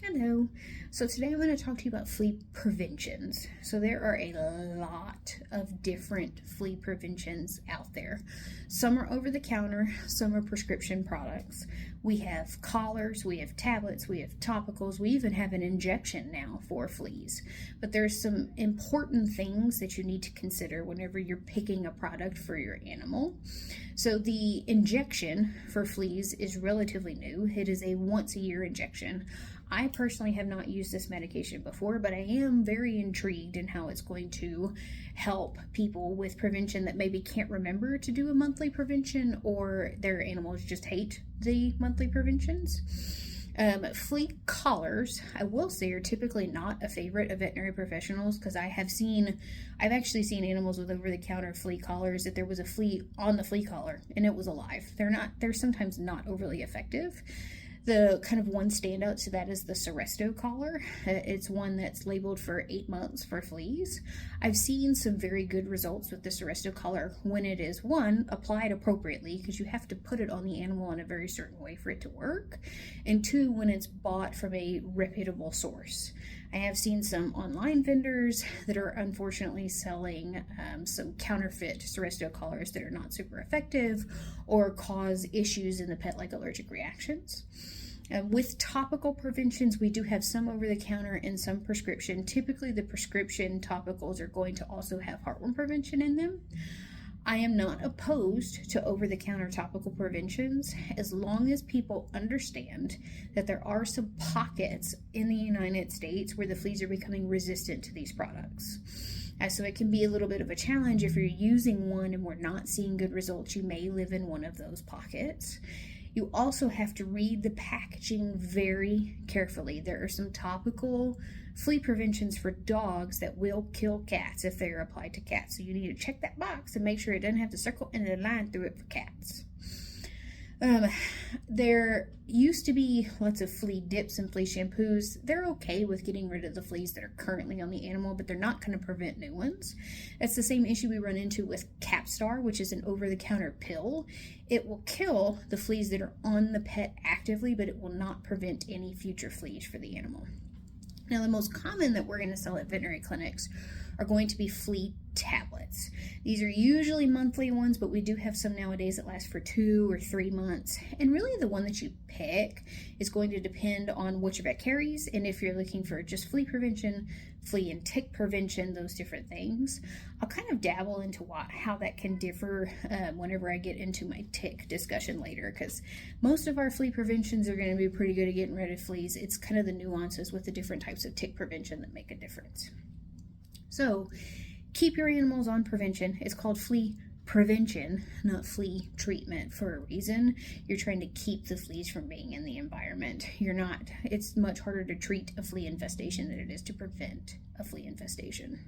Hello. So today I'm going to talk to you about flea preventions. So there are a lot of different flea preventions out there. Some are over the counter, some are prescription products. We have collars, we have tablets, we have topicals, we even have an injection now for fleas. But there's some important things that you need to consider whenever you're picking a product for your animal. So the injection for fleas is relatively new. It is a once a year injection. I personally have not used this medication before, but I am very intrigued in how it's going to help people with prevention that maybe can't remember to do a monthly prevention, or their animals just hate the monthly preventions. Flea collars, I will say, are typically not a favorite of veterinary professionals, because I've actually seen animals with over-the-counter flea collars that there was a flea on the flea collar and it was alive. They're sometimes not overly effective. The kind of one standout to that is the Seresto collar. It's one that's labeled for 8 months for fleas. I've seen some very good results with the Seresto collar when it is, one, applied appropriately, because you have to put it on the animal in a very certain way for it to work, and two, when it's bought from a reputable source. I have seen some online vendors that are unfortunately selling some counterfeit Seresto collars that are not super effective or cause issues in the pet, like allergic reactions. With topical preventions, we do have some over the counter and some prescription. Typically, the prescription topicals are going to also have heartworm prevention in them. I am not opposed to over-the-counter topical preventions as long as people understand that there are some pockets in the United States where the fleas are becoming resistant to these products. So it can be a little bit of a challenge if you're using one and we're not seeing good results. You may live in one of those pockets. You also have to read the packaging very carefully. There are some topical flea preventions for dogs that will kill cats if they are applied to cats. So you need to check that box and make sure it doesn't have the circle and the line through it for cats. There used to be lots of flea dips and flea shampoos. They're okay with getting rid of the fleas that are currently on the animal, but they're not going to prevent new ones. It's the same issue we run into with Capstar, which is an over-the-counter pill. It will kill the fleas that are on the pet actively, but it will not prevent any future fleas for the animal. Now, the most common that we're going to sell at veterinary clinics are going to be flea tablets. These are usually monthly ones, but we do have some nowadays that last for 2 or 3 months. And really the one that you pick is going to depend on what your vet carries, and if you're looking for just flea prevention, flea and tick prevention, those different things. I'll kind of dabble into how that can differ whenever I get into my tick discussion later, because most of our flea preventions are going to be pretty good at getting rid of fleas. It's kind of the nuances with the different types of tick prevention that make a difference. So keep your animals on prevention. It's called flea prevention, not flea treatment, for a reason. You're trying to keep the fleas from being in the environment. It's much harder to treat a flea infestation than it is to prevent a flea infestation.